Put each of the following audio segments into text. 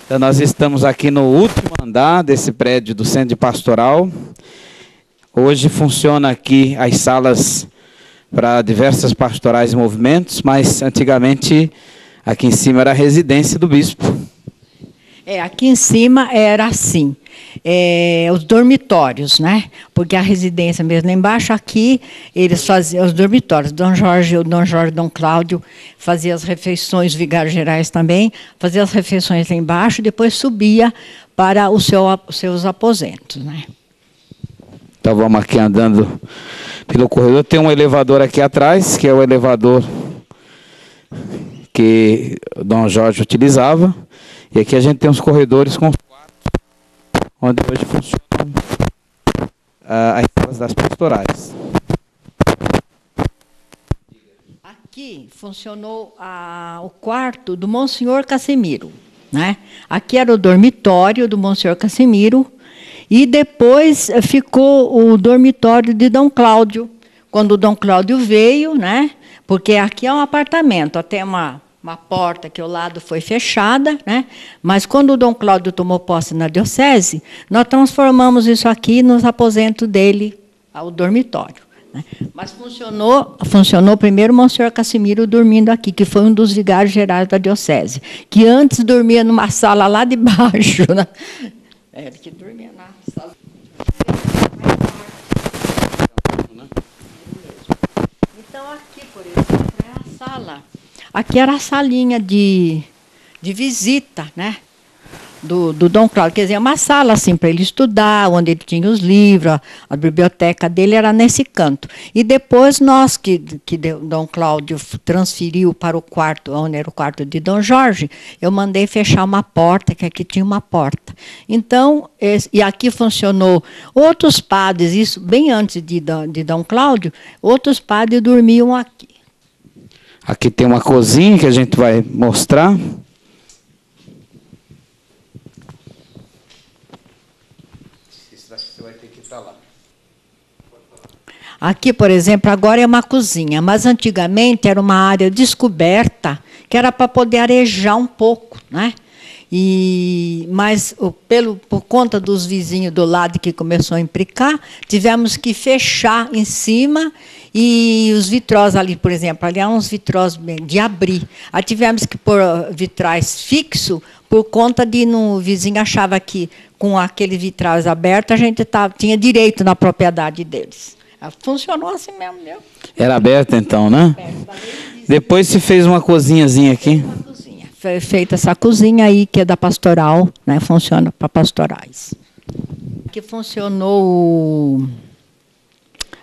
Então, nós estamos aqui no último andar desse prédio do Centro de Pastoral. Hoje funciona aqui as salas para diversas pastorais e movimentos, mas antigamente aqui em cima era a residência do bispo. Aqui em cima era assim, os dormitórios, né? Porque a residência mesmo lá embaixo, aqui eles faziam os dormitórios. Dom Jorge, Dom Cláudio fazia as refeições, vigários gerais também, fazia as refeições lá embaixo, depois subia para os seus aposentos, né? Então vamos aqui andando pelo corredor. Tem um elevador aqui atrás, que é o elevador que o Dom Jorge utilizava. E aqui a gente tem uns corredores com quartos, onde hoje funcionam as salas das pastorais. Aqui funcionou o quarto do Monsenhor Casimiro, né? Aqui era o dormitório do Monsenhor Casimiro, e depois ficou o dormitório de Dom Cláudio, quando o Dom Cláudio veio, né? Porque aqui é um apartamento, até uma porta que ao lado foi fechada, né? Mas quando o Dom Cláudio tomou posse na diocese, nós transformamos isso aqui nos aposentos dele, ao dormitório, né? Mas funcionou primeiro o Monsenhor Casimiro dormindo aqui, que foi um dos vigários gerais da diocese, que antes dormia numa sala lá de baixo, né? Ele que dormia na sala. Então aqui, por exemplo, é a sala. Aqui era a salinha de visita, né? Do Dom Cláudio. Quer dizer, uma sala assim para ele estudar, onde ele tinha os livros, a biblioteca dele era nesse canto. E depois nós, que Dom Cláudio transferiu para o quarto, onde era o quarto de Dom Jorge, eu mandei fechar uma porta, que aqui tinha uma porta. Então, e aqui funcionou outros padres, isso bem antes de Dom Cláudio, outros padres dormiam aqui. Aqui tem uma cozinha que a gente vai mostrar. Você vai ter que ir para lá. Aqui, por exemplo, agora é uma cozinha, mas antigamente era uma área descoberta, que era para poder arejar um pouco, né? Mas por conta dos vizinhos do lado que começou a implicar, tivemos que fechar em cima, e os vitrais ali, por exemplo, ali há uns vitrais de abrir. Aí tivemos que pôr vitrais fixos, por conta de o vizinho achava que com aquele vitrais aberto a gente tinha direito na propriedade deles. Funcionou assim mesmo, viu? Era aberto então, né? Depois se fez uma cozinhazinha aqui. Foi feita essa cozinha aí, que é da pastoral, né? Funciona para pastorais. Que funcionou o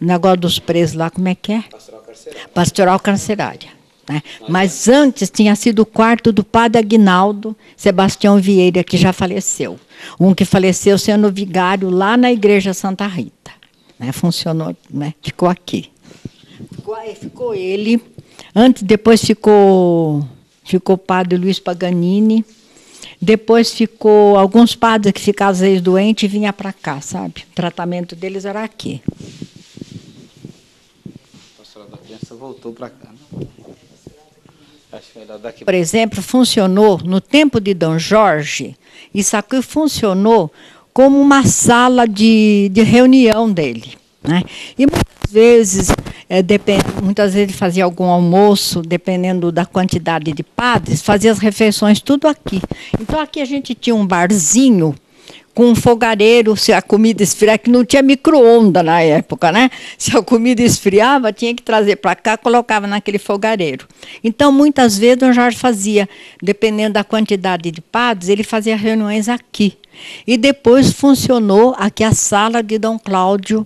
negócio dos presos lá, como é que é? Pastoral carcerária. Pastoral carcerária, né? Mas antes tinha sido o quarto do padre Aguinaldo Sebastião Vieira, que já faleceu. Um que faleceu sendo vigário lá na igreja Santa Rita, né? Funcionou, né? Ficou aqui. Ficou ele. Depois ficou o padre Luiz Paganini. Depois ficou alguns padres que ficavam às vezes doentes e vinham para cá, sabe? O tratamento deles era aqui. A pastoral da criança voltou para cá. Acho melhor daqui. Por exemplo, funcionou, no tempo de Dom Jorge, isso aqui funcionou como uma sala de reunião dele, né? E muitas vezes ele fazia algum almoço, dependendo da quantidade de padres, fazia as refeições tudo aqui. Então aqui a gente tinha um barzinho com um fogareiro, se a comida esfriar, que não tinha micro-ondas na época, né? Se a comida esfriava, tinha que trazer para cá, colocava naquele fogareiro. Então, muitas vezes, Dom Jorge fazia, dependendo da quantidade de padres, ele fazia reuniões aqui. E depois funcionou aqui a sala de Dom Cláudio,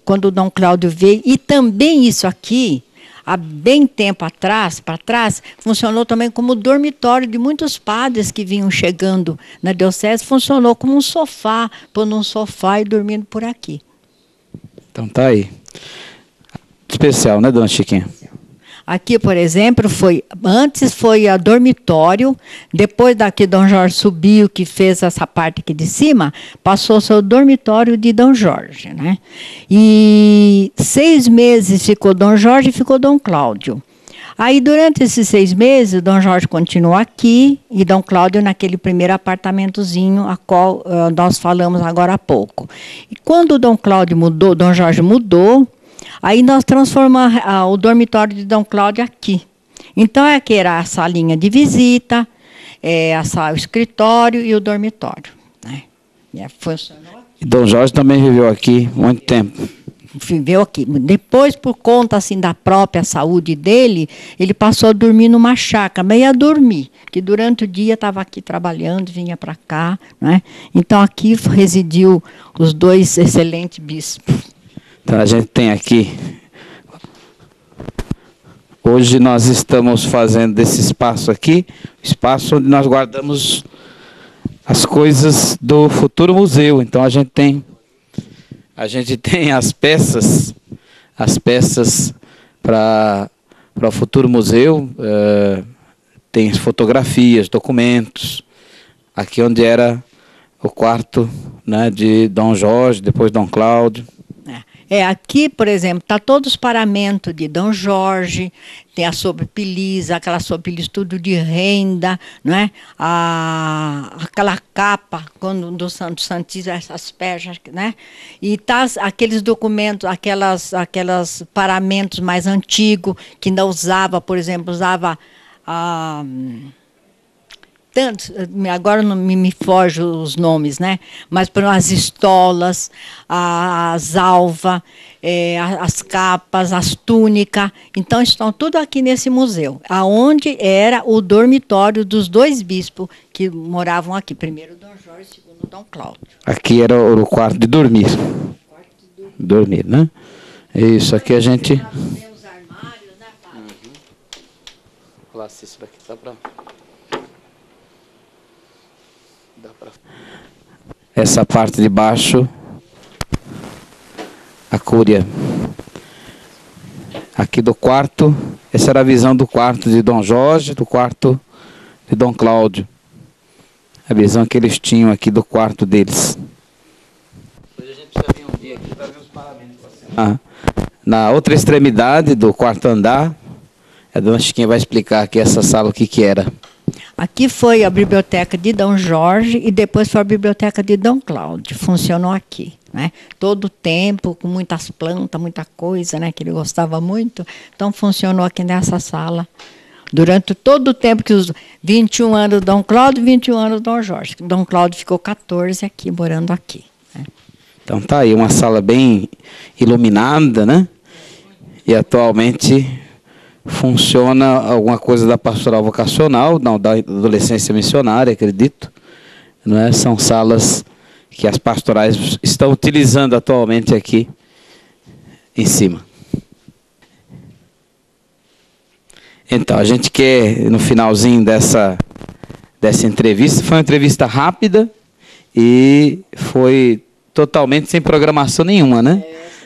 quando o Dom Cláudio veio, e também isso aqui, há bem tempo atrás, para trás, funcionou também como dormitório de muitos padres que vinham chegando na diocese, funcionou como um sofá, pondo um sofá e dormindo por aqui. Então tá aí. Especial, né, dona Chiquinha? Aqui, por exemplo, antes foi a dormitório, depois daqui Dom Jorge subiu, que fez essa parte aqui de cima, passou-se ao dormitório de Dom Jorge, né? E 6 meses ficou Dom Jorge e ficou Dom Cláudio. Aí, durante esses 6 meses, o Dom Jorge continuou aqui e Dom Cláudio naquele primeiro apartamentozinho, a qual nós falamos agora há pouco. E quando o Dom Cláudio mudou, Dom Jorge mudou, aí nós transformamos o dormitório de Dom Cláudio aqui. Então, aqui era a salinha de visita, o escritório e o dormitório. Né? Funcionou aqui. E Dom Jorge também viveu aqui muito tempo. Viveu aqui. Depois, por conta assim, da própria saúde dele, ele passou a dormir numa chácara, mas ia dormir, que durante o dia estava aqui trabalhando, vinha para cá. Né? Então, aqui residiu os 2 excelentes bispos. Então, a gente tem aqui... Hoje nós estamos fazendo desse espaço aqui, espaço onde nós guardamos as coisas do futuro museu. Então, a gente tem as peças para o futuro museu, tem fotografias, documentos, aqui onde era o quarto, né, de Dom Jorge, depois Dom Cláudio. Aqui, por exemplo, está todos os paramentos de Dom Jorge, tem a sobrepeliza, aquela sobrepeliza tudo de renda, não é? Aquela capa do Santo Santíssimo, essas peças, né? E tá aqueles documentos, aquelas paramentos mais antigos, que ainda usava, por exemplo, tantos, agora não me foge os nomes, né? Mas por as estolas, as alvas, as capas, as túnicas. Então, estão tudo aqui nesse museu, aonde era o dormitório dos 2 bispos que moravam aqui. Primeiro Dom Jorge, segundo Dom Cláudio. Aqui era o quarto de dormir. Dormir, né? Isso, aqui a gente... Os armários, né, Padre? Olha se isso daqui tá para... Essa parte de baixo, a cúria. Aqui do quarto, essa era a visão do quarto de Dom Jorge, do quarto de Dom Cláudio. A visão que eles tinham aqui do quarto deles. Hoje a gente precisa vir um dia aqui para ver os paramentos. Na outra extremidade do quarto andar, a Dona Chiquinha vai explicar aqui essa sala o que era. Aqui foi a biblioteca de Dom Jorge e depois foi a biblioteca de Dom Cláudio. Funcionou aqui, né? Todo o tempo, com muitas plantas, muita coisa, né? Que ele gostava muito. Então, funcionou aqui nessa sala. Durante todo o tempo que os 21 anos Dom Cláudio, 21 anos Dom Jorge. Dom Cláudio ficou 14 aqui, morando aqui. Né? Então, tá aí uma sala bem iluminada, né? E atualmente... funciona alguma coisa da pastoral vocacional, não, da adolescência missionária, acredito. Não é? São salas que as pastorais estão utilizando atualmente aqui em cima. Então, a gente quer, no finalzinho dessa entrevista, foi uma entrevista rápida e foi totalmente sem programação nenhuma, né?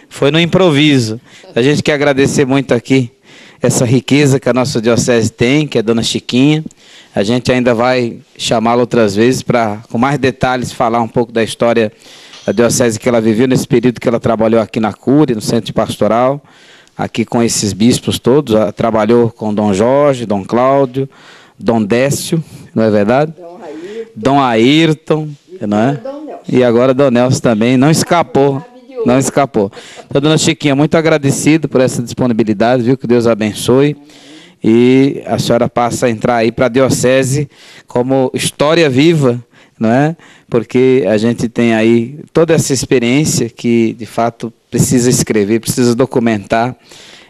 Foi no improviso. A gente quer agradecer muito aqui essa riqueza que a nossa diocese tem, que é a Dona Chiquinha. A gente ainda vai chamá-la outras vezes para, com mais detalhes, falar um pouco da história da diocese que ela viveu nesse período que ela trabalhou aqui na Cúria, no Centro de Pastoral, aqui com esses bispos todos. Ela trabalhou com Dom Jorge, Dom Cláudio, Dom Décio, não é verdade? Dom Ayrton, não é? E agora Dom Nelson também, não escapou. Não escapou. Então, Dona Chiquinha, muito agradecido por essa disponibilidade, viu? Que Deus abençoe. E a senhora passa a entrar aí para a diocese como história viva, não é? Porque a gente tem aí toda essa experiência que, de fato, precisa escrever, precisa documentar,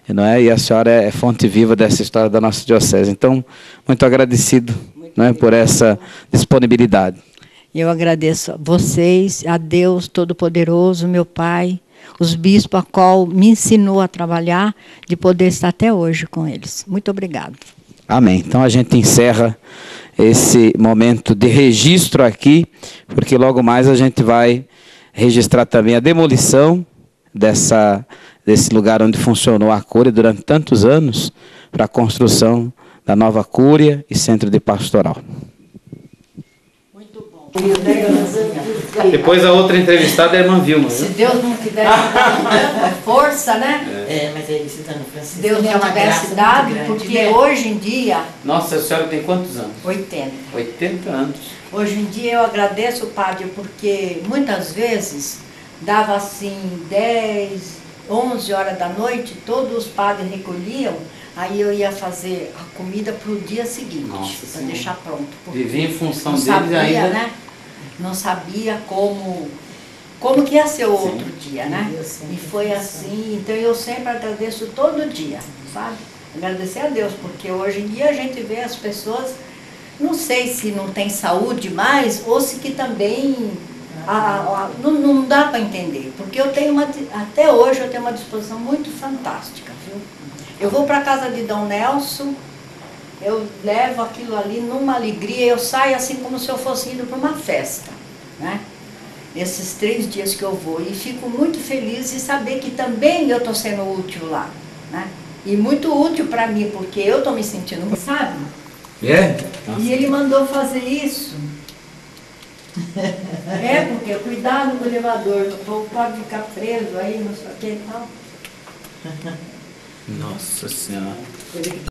não é? E a senhora é fonte viva dessa história da nossa diocese. Então, muito agradecido, não é, por essa disponibilidade. Eu agradeço a vocês, a Deus Todo-Poderoso, meu Pai, os bispos a qual me ensinou a trabalhar, de poder estar até hoje com eles. Muito obrigado. Amém. Então a gente encerra esse momento de registro aqui, porque logo mais a gente vai registrar também a demolição desse lugar onde funcionou a Cúria durante tantos anos, para a construção da nova Cúria e Centro de Pastoral. Muito bom. Depois a outra entrevistada é a irmã Vilma. Se Deus não tivesse dado tanta força, né? Mas aí visitando Francisco. Se Deus não tivesse dado, porque hoje em dia... Nossa, a senhora tem quantos anos? 80. 80 anos. Hoje em dia eu agradeço, padre, porque muitas vezes dava assim 10, 11 horas da noite, todos os padres recolhiam, aí eu ia fazer a comida para o dia seguinte, para deixar pronto. Vivia em função não deles sabia, ainda. Né? Não sabia como que ia ser o outro dia, né? E foi assim, então eu sempre agradeço todo dia, sabe? Agradecer a Deus, porque hoje em dia a gente vê as pessoas, não sei se não tem saúde mais, ou se que também não dá para entender, porque eu tenho até hoje eu tenho uma disposição muito fantástica, viu? Eu vou para a casa de Dom Nelson, eu levo aquilo ali numa alegria, eu saio assim como se eu fosse indo para uma festa, né? Esses 3 dias que eu vou, e fico muito feliz de saber que também eu estou sendo útil lá, né? E muito útil para mim, porque eu estou me sentindo, sabe? E ele mandou fazer isso. Porque cuidado no elevador, o povo pode ficar preso aí, não sei o que e tal. Nossa Senhora. Ele que